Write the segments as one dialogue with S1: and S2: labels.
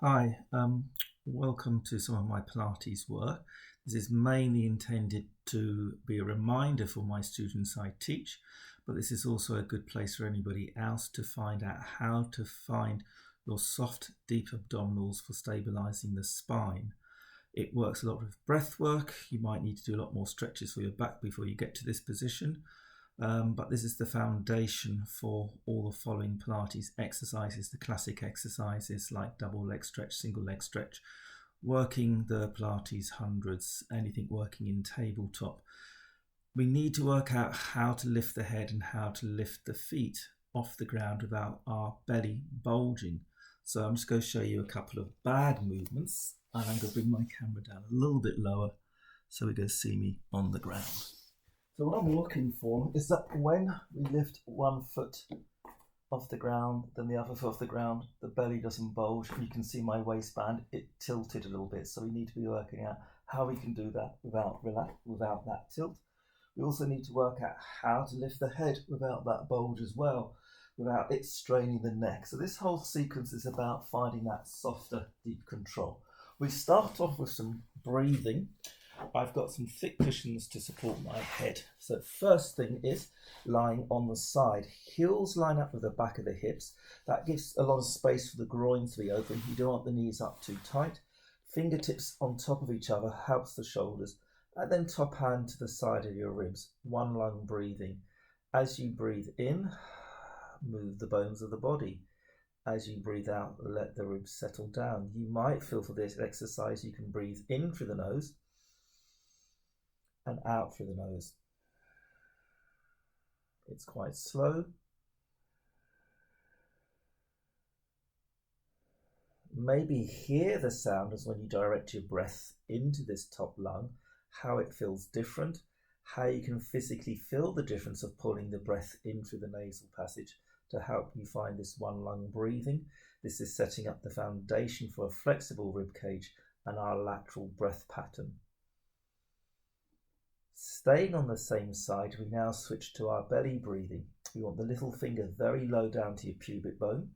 S1: Hi, welcome to some of my Pilates work. This is mainly intended to be a reminder for my students I teach, but this is also a good place for anybody else to find out how to find your soft, deep abdominals for stabilizing the spine. It works a lot with breath work. You might need to do a lot more stretches for your back before you get to this position. But this is the foundation for all the following Pilates exercises, the classic exercises like double leg stretch, single leg stretch, working the Pilates hundreds, anything working in tabletop. We need to work out how to lift the head and how to lift the feet off the ground without our belly bulging. So I'm just going to show you a couple of bad movements, and I'm going to bring my camera down a little bit lower so we're going to see me on the ground. So what I'm looking for is that when we lift one foot off the ground, then the other foot off the ground, the belly doesn't bulge. You can see my waistband, it tilted a little bit. So we need to be working out how we can do that without that tilt. We also need to work out how to lift the head without that bulge as well, without it straining the neck. So this whole sequence is about finding that softer, deep control. We start off with some breathing. I've got some thick cushions to support my head. So first thing is lying on the side. Heels line up with the back of the hips. That gives a lot of space for the groin to be open. You don't want the knees up too tight. Fingertips on top of each other helps the shoulders. And then top hand to the side of your ribs. One lung breathing. As you breathe in, move the bones of the body. As you breathe out, let the ribs settle down. You might feel for this exercise you can breathe in through the nose and out through the nose. It's quite slow. Maybe hear the sound as when you direct your breath into this top lung, how it feels different, how you can physically feel the difference of pulling the breath in through the nasal passage to help you find this one lung breathing. This is setting up the foundation for a flexible rib cage and our lateral breath pattern. Staying on the same side, we now switch to our belly breathing. You want the little finger very low down to your pubic bone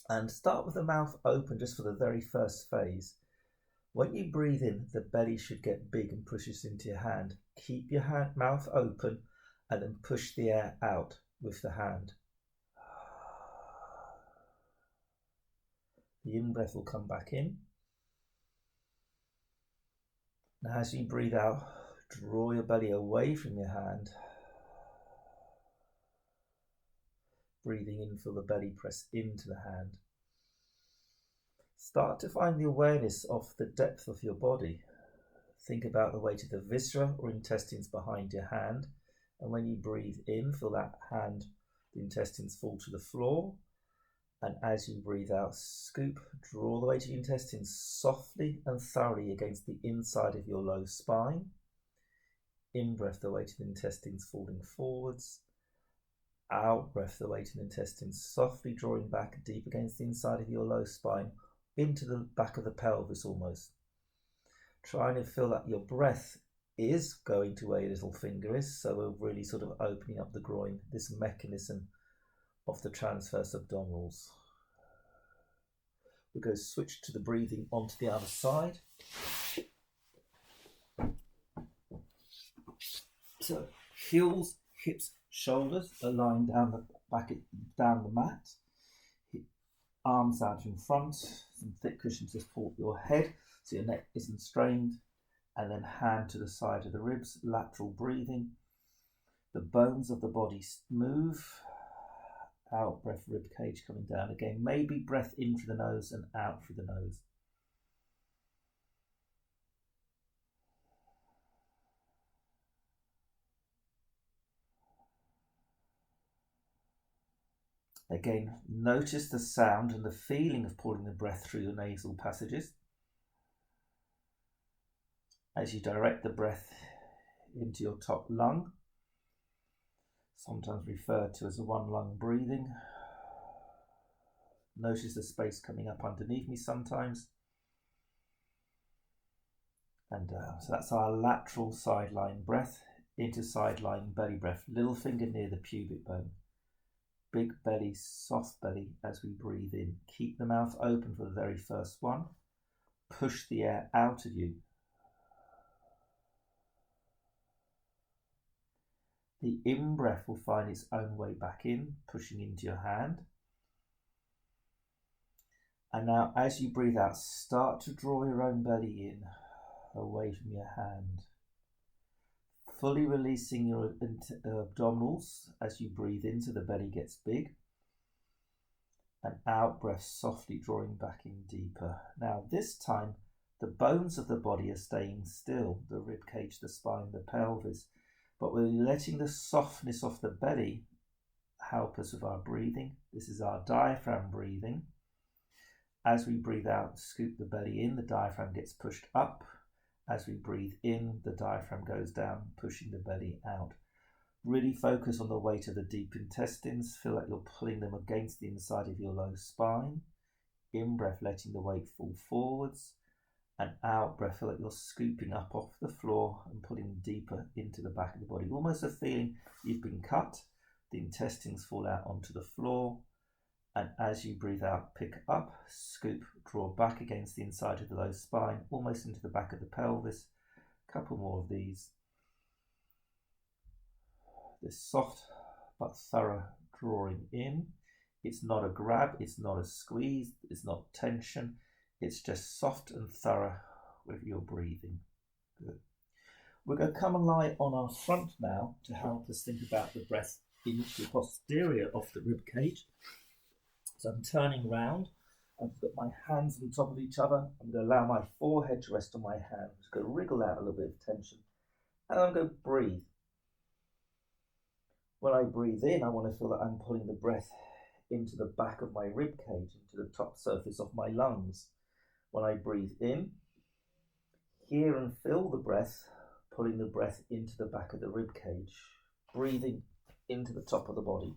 S1: and start with the mouth open just for the very first phase. When you breathe in, the belly should get big and pushes into your hand. Keep your mouth open and then push the air out with the hand. The in-breath will come back in. Now as you breathe out, draw your belly away from your hand. Breathing in, feel the belly press into the hand. Start to find the awareness of the depth of your body. Think about the weight of the viscera or intestines behind your hand. And when you breathe in, feel that hand, the intestines fall to the floor. And as you breathe out, scoop, draw the weight of your intestines softly and thoroughly against the inside of your low spine. In-breath, the weight of the intestines falling forwards. Out-breath, the weight of the intestines softly drawing back deep against the inside of your low spine, into the back of the pelvis almost. Trying to feel that your breath is going to where your little finger is, so we're really sort of opening up the groin, this mechanism of the transverse abdominals. We're going to switch to the breathing onto the other side. So heels, hips, shoulders are lying down the mat. Arms out in front, some thick cushion to support your head so your neck isn't strained, and then hand to the side of the ribs, lateral breathing. The bones of the body move. Out breath, rib cage coming down again. Maybe breath in through the nose and out through the nose. Again, notice the sound and the feeling of pulling the breath through your nasal passages. As you direct the breath into your top lung, sometimes referred to as a one lung breathing. Notice the space coming up underneath me sometimes. And so that's our lateral sideline breath into sideline belly breath. Little finger near the pubic bone. big belly, soft belly as we breathe in. Keep the mouth open for the very first one. Push the air out of you. The in-breath will find its own way back in, pushing into your hand. And now as you breathe out, start to draw your own belly in, away from your hand. Fully releasing your abdominals as you breathe in so the belly gets big. And out breath, softly drawing back in deeper. Now this time, the bones of the body are staying still, the rib cage, the spine, the pelvis. But we're letting the softness of the belly help us with our breathing. This is our diaphragm breathing. As we breathe out, scoop the belly in, the diaphragm gets pushed up. As we breathe in, the diaphragm goes down, pushing the belly out. Really focus on the weight of the deep intestines. Feel like you're pulling them against the inside of your low spine. In breath, letting the weight fall forwards. And out breath, feel like you're scooping up off the floor and pulling deeper into the back of the body. Almost a feeling you've been cut. The intestines fall out onto the floor. And as you breathe out, pick up, scoop, draw back against the inside of the low spine, almost into the back of the pelvis. A couple more of these. This soft but thorough drawing in. It's not a grab, it's not a squeeze, it's not tension. It's just soft and thorough with your breathing. Good. We're going to come and lie on our front now to help us think about the breath into the posterior of the rib cage. So I'm turning round. I've got my hands on top of each other. I'm going to allow my forehead to rest on my hand. I'm just going to wriggle out a little bit of tension. And I'm going to breathe. When I breathe in, I want to feel that I'm pulling the breath into the back of my rib cage, into the top surface of my lungs. When I breathe in, hear and feel the breath, pulling the breath into the back of the rib cage, breathing into the top of the body.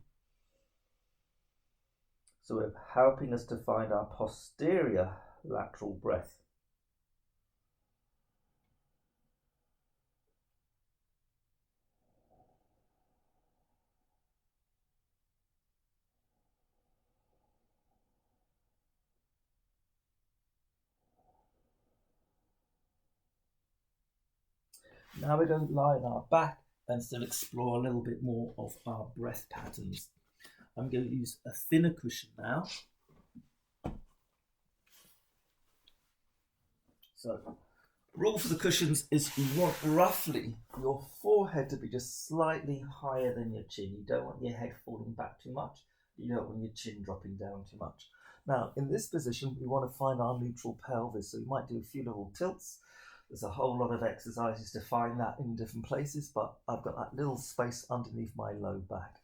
S1: So we're helping us to find our posterior lateral breath. Now we're going to lie on our back and still explore a little bit more of our breath patterns. I'm going to use a thinner cushion now. So, rule for the cushions is you want roughly your forehead to be just slightly higher than your chin. You don't want your head falling back too much. You don't want your chin dropping down too much. Now, in this position, we want to find our neutral pelvis. So we might do a few little tilts. There's a whole lot of exercises to find that in different places, but I've got that little space underneath my low back.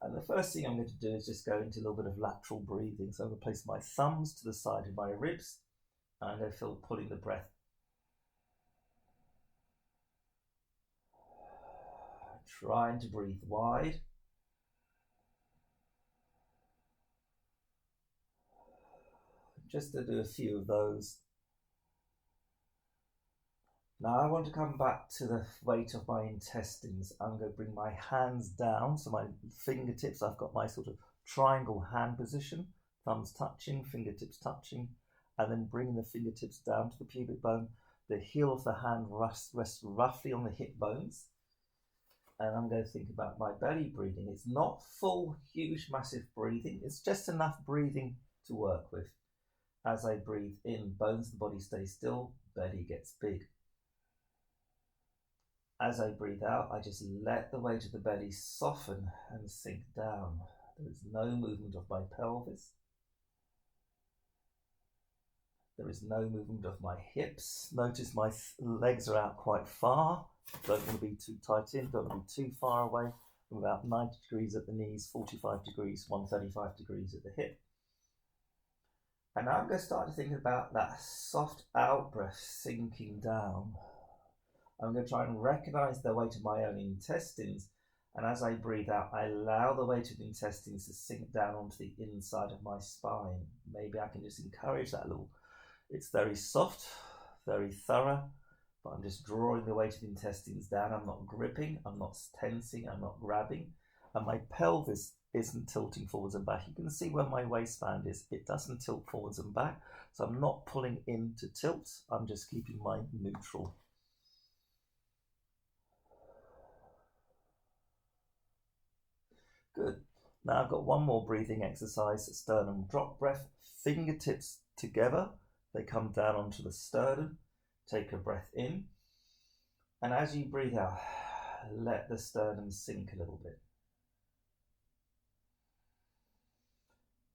S1: And the first thing I'm going to do is just go into a little bit of lateral breathing. So I'm going to place my thumbs to the side of my ribs, and I'm going to feel pulling the breath. Trying to breathe wide. Just to do a few of those. Now I want to come back to the weight of my intestines. I'm going to bring my hands down, so my fingertips, I've got my sort of triangle hand position, thumbs touching, fingertips touching, and then bring the fingertips down to the pubic bone. The heel of the hand rests roughly on the hip bones. And I'm going to think about my belly breathing. It's not full, huge, massive breathing. It's just enough breathing to work with. As I breathe in, bones of the body stay still, belly gets big. As I breathe out, I just let the weight of the belly soften and sink down. There is no movement of my pelvis. There is no movement of my hips. Notice my legs are out quite far. Don't want to be too tight in, don't want to be too far away. I'm about 90 degrees at the knees, 45 degrees, 135 degrees at the hip. And now I'm going to start to think about that soft out breath sinking down. I'm going to try and recognize the weight of my own intestines. And as I breathe out, I allow the weight of the intestines to sink down onto the inside of my spine. Maybe I can just encourage that a little. It's very soft, very thorough, but I'm just drawing the weight of the intestines down. I'm not gripping, I'm not tensing, I'm not grabbing. And my pelvis isn't tilting forwards and back. You can see where my waistband is. It doesn't tilt forwards and back. So I'm not pulling in to tilt. I'm just keeping mine neutral. Good. Now I've got one more breathing exercise, sternum drop breath. Fingertips together. They come down onto the sternum. Take a breath in. And as you breathe out, let the sternum sink a little bit.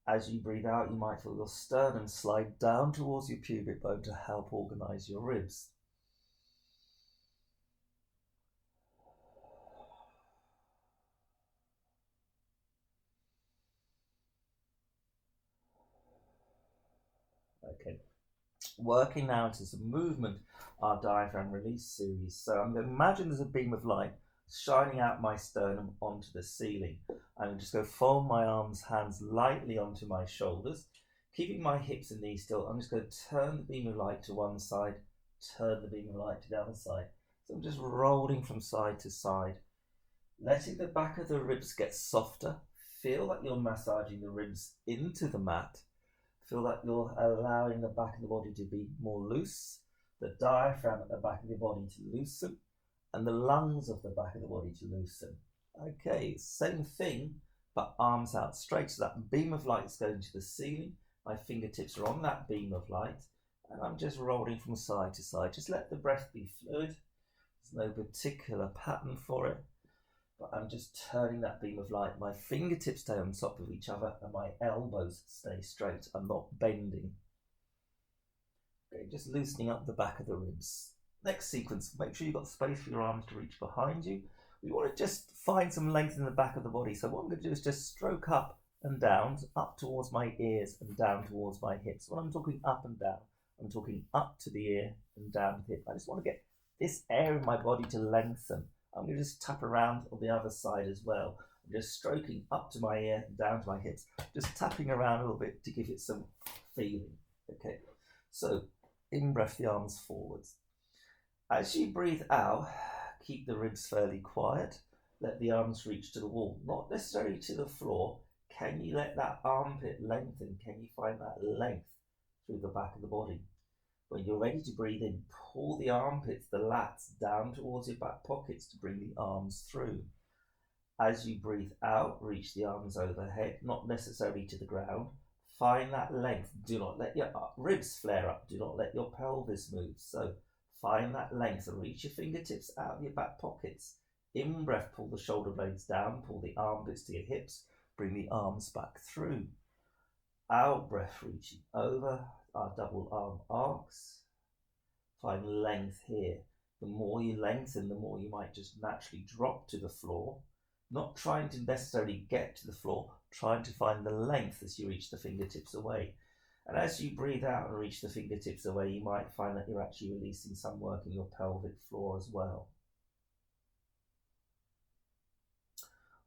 S1: As you breathe out, you might feel your sternum slide down towards your pubic bone to help organize your ribs. Okay, working now into some movement, our diaphragm release series. So I'm going to imagine there's a beam of light shining out my sternum onto the ceiling. I'm just going to fold my arms, hands lightly onto my shoulders, keeping my hips and knees still. I'm just going to turn the beam of light to one side, turn the beam of light to the other side. So I'm just rolling from side to side, letting the back of the ribs get softer. Feel like you're massaging the ribs into the mat. Feel like you're allowing the back of the body to be more loose, the diaphragm at the back of the body to loosen, and the lungs of the back of the body to loosen. Okay, same thing, but arms out straight. So that beam of light is going to the ceiling. My fingertips are on that beam of light, and I'm just rolling from side to side. Just let the breath be fluid. There's no particular pattern for it, but I'm just turning that beam of light. My fingertips stay on top of each other, and my elbows stay straight. I'm not bending. Okay, just loosening up the back of the ribs. Next sequence, make sure you've got space for your arms to reach behind you. We want to just find some length in the back of the body. So what I'm going to do is just stroke up and down, up towards my ears and down towards my hips. When I'm talking up and down, I'm talking up to the ear and down to the hip. I just want to get this area of my body to lengthen. I'm going to just tap around on the other side as well. I'm just stroking up to my ear and down to my hips, just tapping around a little bit to give it some feeling. Okay, so in breath, the arms forwards. As you breathe out, keep the ribs fairly quiet. Let the arms reach to the wall, not necessarily to the floor. Can you let that armpit lengthen? Can you find that length through the back of the body? When you're ready to breathe in, pull the armpits, the lats, down towards your back pockets to bring the arms through. As you breathe out, reach the arms overhead, not necessarily to the ground. Find that length. Do not let your ribs flare up. Do not let your pelvis move. So find that length and reach your fingertips out of your back pockets. In breath, pull the shoulder blades down, pull the armpits to your hips, bring the arms back through. Out breath, reaching over our double arm arcs. Find length here. The more you lengthen, the more you might just naturally drop to the floor. Not trying to necessarily get to the floor, trying to find the length as you reach the fingertips away. And as you breathe out and reach the fingertips away, you might find that you're actually releasing some work in your pelvic floor as well.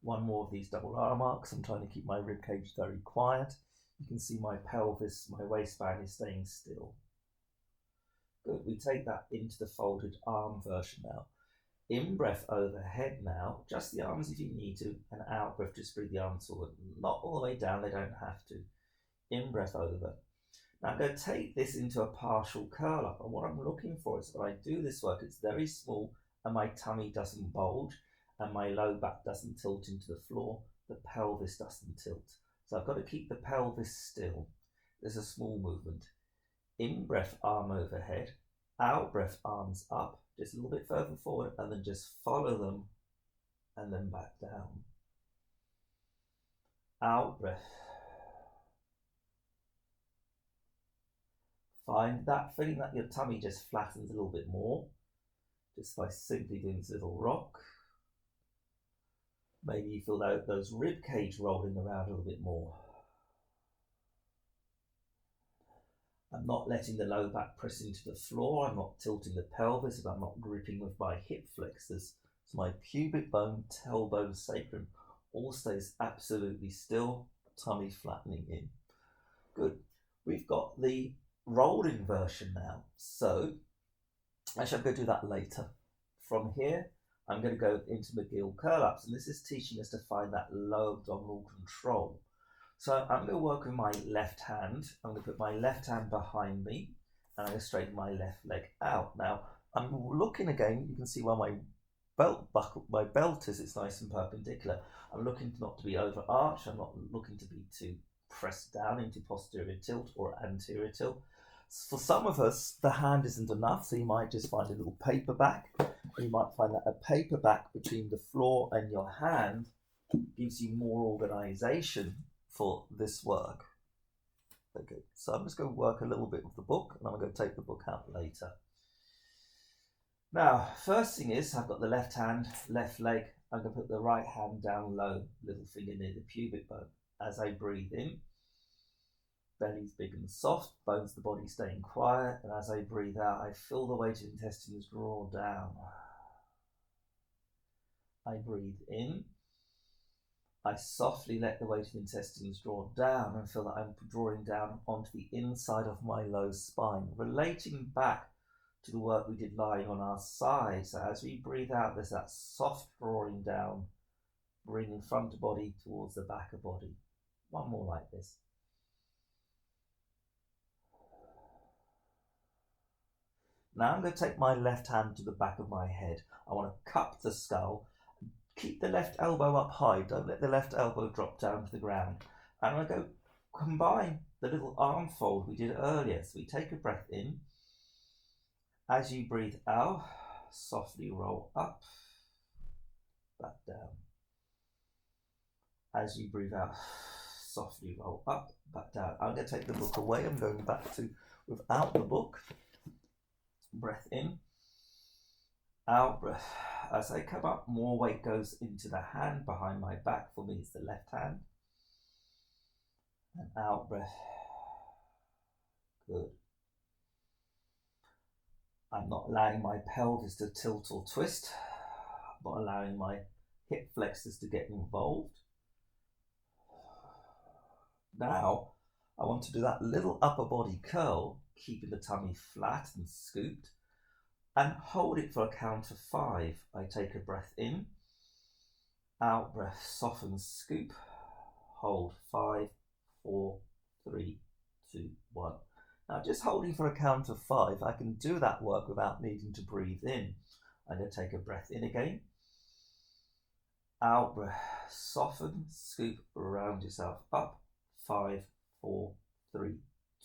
S1: One more of these double arm arcs. I'm trying to keep my ribcage very quiet. You can see my pelvis, my waistband is staying still. Good, we take that into the folded arm version now. In breath overhead now, just the arms if you need to, and out breath, just breathe the arms forward. Not all the way down, they don't have to. In breath over. Now I'm going to take this into a partial curl up, and what I'm looking for is when I do this work, it's very small and my tummy doesn't bulge and my low back doesn't tilt into the floor, the pelvis doesn't tilt. So I've got to keep the pelvis still. There's a small movement. In breath, arm overhead. Out breath, arms up, just a little bit further forward, and then just follow them and then back down. Out breath. Find that feeling that your tummy just flattens a little bit more, just by simply doing this little rock. Maybe you feel those rib cage rolling around a little bit more. I'm not letting the low back press into the floor. I'm not tilting the pelvis, and I'm not gripping with my hip flexors. So my pubic bone, tailbone, sacrum all stays absolutely still, tummy flattening in. Good. We've got the rolling version now. So actually I'm going to do that later. From here, I'm going to go into McGill Curl-Ups, and this is teaching us to find that low abdominal control. So I'm going to work with my left hand. I'm going to put my left hand behind me, and I'm going to straighten my left leg out. Now, I'm looking again, you can see where my belt is, it's nice and perpendicular. I'm looking not to be over arch, I'm not looking to be too pressed down into posterior tilt or anterior tilt. For some of us, the hand isn't enough, so you might just find a little paperback. You might find that a paperback between the floor and your hand gives you more organisation for this work. Okay, so I'm just going to work a little bit with the book, and I'm going to take the book out later. Now, first thing is, I've got the left hand, left leg. I'm going to put the right hand down low, little finger near the pubic bone. As I breathe in, belly's big and soft, bones of the body staying quiet, and as I breathe out, I feel the weight of the intestines draw down. I breathe in, I softly let the weight of the intestines draw down and feel that I'm drawing down onto the inside of my low spine, relating back to the work we did lying on our side. So as we breathe out, there's that soft drawing down, bringing front of body towards the back of body. One more like this. Now I'm going to take my left hand to the back of my head. I want to cup the skull. Keep the left elbow up high. Don't let the left elbow drop down to the ground. And I'm going to go combine the little arm fold we did earlier. So we take a breath in. As you breathe out, softly roll up, back down. As you breathe out, softly roll up, back down. I'm going to take the book away. I'm going back to without the book. Breath in, out, breath. As I come up, more weight goes into the hand behind my back. For me, it's the left hand. And out, breath. Good. I'm not allowing my pelvis to tilt or twist. I'm not allowing my hip flexors to get involved. Now, I want to do that little upper body curl, keeping the tummy flat and scooped, and hold it for a count of 5. I take a breath in, out breath, soften, scoop, hold 5, 4, 3, 2, 1. Now just holding for a count of 5, I can do that work without needing to breathe in. I'm going to take a breath in again, out breath, soften, scoop, round yourself up, 5, 4, 3,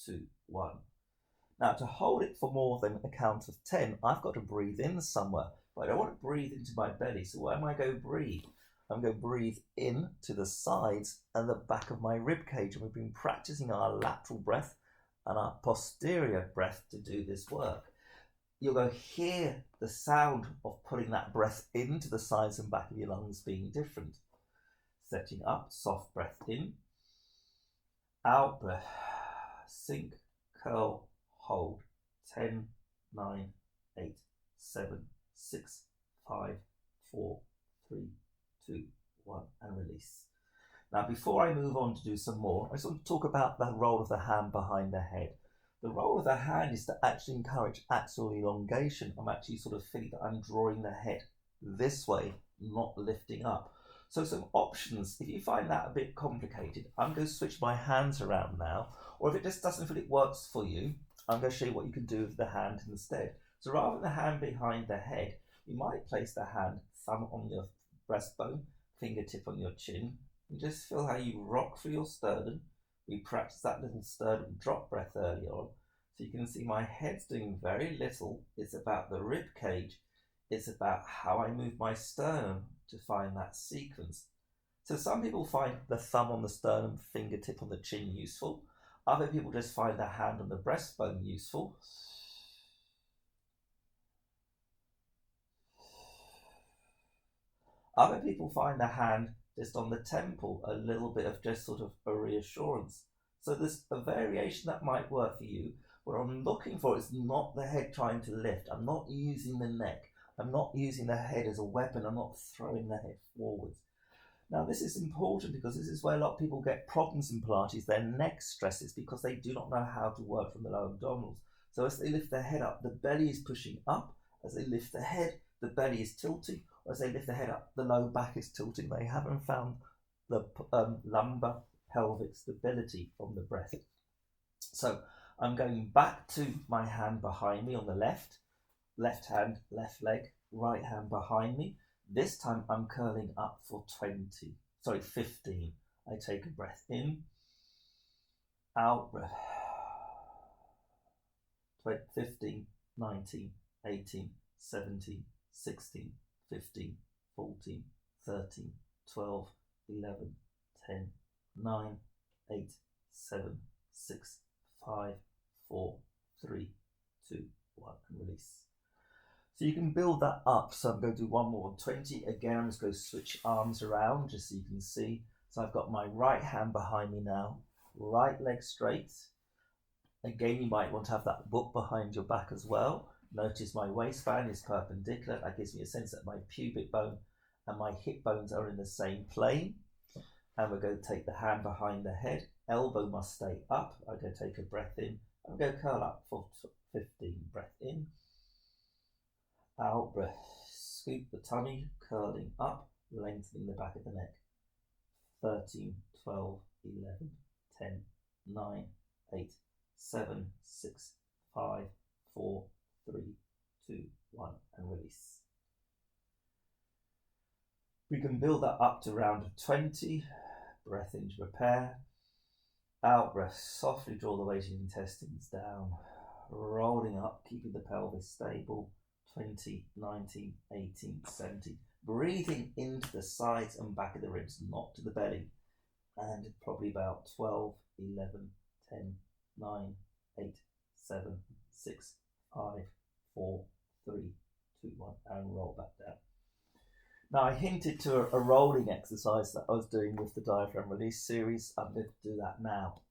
S1: 2, 1. Now to hold it for more than a count of 10, I've got to breathe in somewhere, but I don't want to breathe into my belly. So where am I going to breathe? I'm going to breathe in to the sides and the back of my rib cage. And we've been practicing our lateral breath and our posterior breath to do this work. You're going to hear the sound of putting that breath into the sides and back of your lungs being different. Setting up, soft breath in, out breath, sink, curl, hold, 10, 9, 8, 7, 6, 5, 4, 3, 2, 1, and release. Now, before I move on to do some more, I just want to talk about the role of the hand behind the head. The role of the hand is to actually encourage axial elongation. I'm actually sort of feeling that I'm drawing the head this way, not lifting up. So some options, if you find that a bit complicated, I'm going to switch my hands around now, or if it just doesn't feel it works for you, I'm going to show you what you can do with the hand instead. So rather than the hand behind the head, you might place the hand, thumb on your breastbone, fingertip on your chin, and just feel how you rock through your sternum. We practiced that little sternum drop breath earlier on. So you can see my head's doing very little. It's about the rib cage. It's about how I move my sternum to find that sequence. So some people find the thumb on the sternum, fingertip on the chin useful. Other people just find the hand on the breastbone useful. Other people find the hand just on the temple, a little bit of just sort of a reassurance. So there's a variation that might work for you. What I'm looking for is not the head trying to lift. I'm not using the neck. I'm not using the head as a weapon. I'm not throwing the head forwards. Now this is important because this is where a lot of people get problems in Pilates. Their neck stresses because they do not know how to work from the lower abdominals. So as they lift their head up, the belly is pushing up. As they lift the head, the belly is tilting. as they lift the head up, the low back is tilting. They haven't found the lumbar pelvic stability from the breath. So I'm going back to my hand behind me on the left hand, left leg, right hand behind me. This time I'm curling up for 15. I take a breath in, out breath. 15, 19, 18, 17, 16, 15, 14, 13, 12, 11, 10, 9, 8, 7, 6, 5, 4, 3, 2, 1, and release. So you can build that up. So I'm going to do one more 20. Again, I'm just going to switch arms around just so you can see. So I've got my right hand behind me now, right leg straight. Again, you might want to have that book behind your back as well. Notice my waistband is perpendicular. That gives me a sense that my pubic bone and my hip bones are in the same plane. And we're going to take the hand behind the head. Elbow must stay up. I'm going to take a breath in. I'm going to curl up for 15. Breath in. Out breath. Scoop the tummy, curling up, lengthening the back of the neck. 13, 12, 11, 10, 9, 8, 7, 6, 5, 4, 3, 2, 1, and release. We can build that up to round of 20. Breath in to prepare. Out breath, softly draw the weight of the intestines down, rolling up, keeping the pelvis stable. 20, 19, 18, 17. Breathing into the sides and back of the ribs, not to the belly. And probably about 12, 11, 10, 9, 8, 7, 6, 5, 4, 3, 2, 1, and roll back down. Now I hinted to a rolling exercise that I was doing with the diaphragm release series. I'm going to do that now.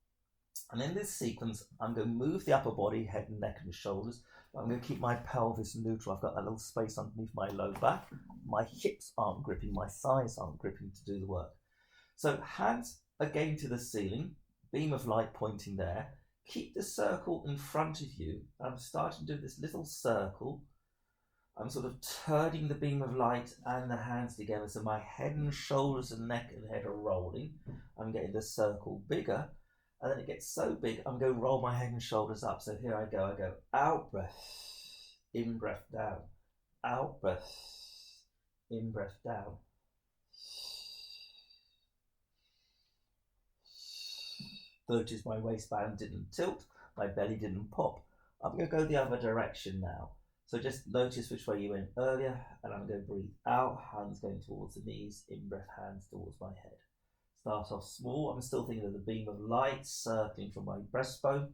S1: And in this sequence, I'm going to move the upper body, head and neck and shoulders. I'm going to keep my pelvis neutral. I've got that little space underneath my low back. My hips aren't gripping, my thighs aren't gripping to do the work. So hands again to the ceiling, beam of light pointing there. Keep the circle in front of you. I'm starting to do this little circle. I'm sort of turning the beam of light and the hands together so my head and shoulders and neck and head are rolling. I'm getting the circle bigger, and then it gets so big I'm going to roll my head and shoulders up. So here I go out breath, in breath down, out breath, in breath down. Notice my waistband didn't tilt, my belly didn't pop. I'm going to go the other direction now. So just notice which way you went earlier, and I'm going to breathe out, hands going towards the knees, in-breath, hands towards my head. Start off small. I'm still thinking of the beam of light circling from my breastbone.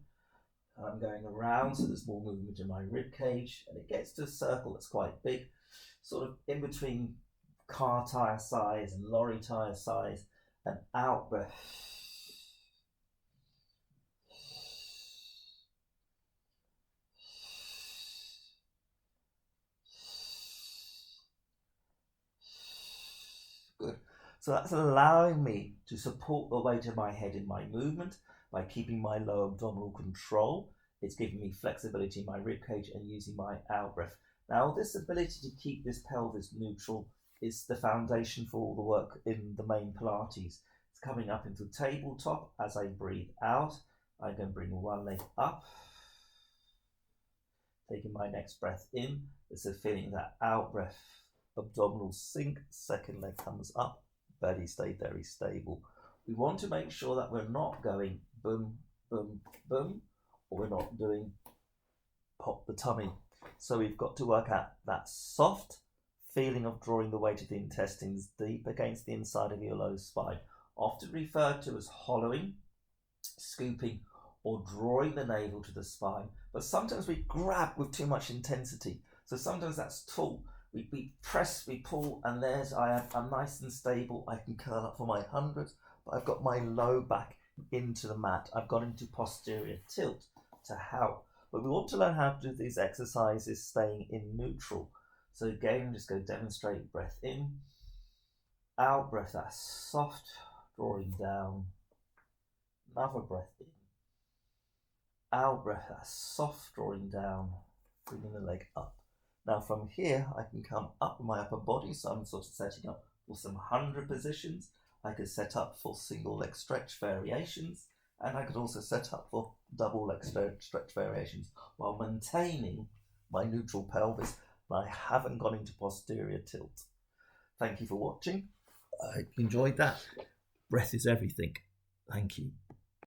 S1: I'm going around, so there's more movement in my rib cage, and it gets to a circle that's quite big, sort of in between car tyre size and lorry tyre size, and out breath. Good. So that's allowing me to support the weight of my head in my movement by keeping my low abdominal control. It's giving me flexibility in my ribcage and using my out breath. Now, this ability to keep this pelvis neutral is the foundation for all the work in the main Pilates. It's coming up into tabletop. As I breathe out, I'm going to bring one leg up. Taking my next breath in, it's a feeling that out breath. Abdominal sink, second leg comes up, belly stay very stable. We want to make sure that we're not going boom, boom, boom, or we're not doing pop the tummy. So we've got to work out that soft feeling of drawing the weight of the intestines deep against the inside of your low spine, often referred to as hollowing, scooping, or drawing the navel to the spine. But sometimes we grab with too much intensity. So sometimes that's tall. We press, we pull, and there's I'm nice and stable. I can curl up for my hundreds, but I've got my low back into the mat. I've got into posterior tilt to help. But we want to learn how to do these exercises staying in neutral. So again, I'm just going to demonstrate breath in, out breath, that soft drawing down. Another breath in, out breath, that soft drawing down, bringing the leg up. Now from here, I can come up with my upper body, so I'm sort of setting up for some 100 positions. I could set up for single leg stretch variations, and I could also set up for double leg stretch variations while maintaining my neutral pelvis. I haven't gone into posterior tilt. Thank you for watching. I enjoyed that. Breath is everything. Thank you.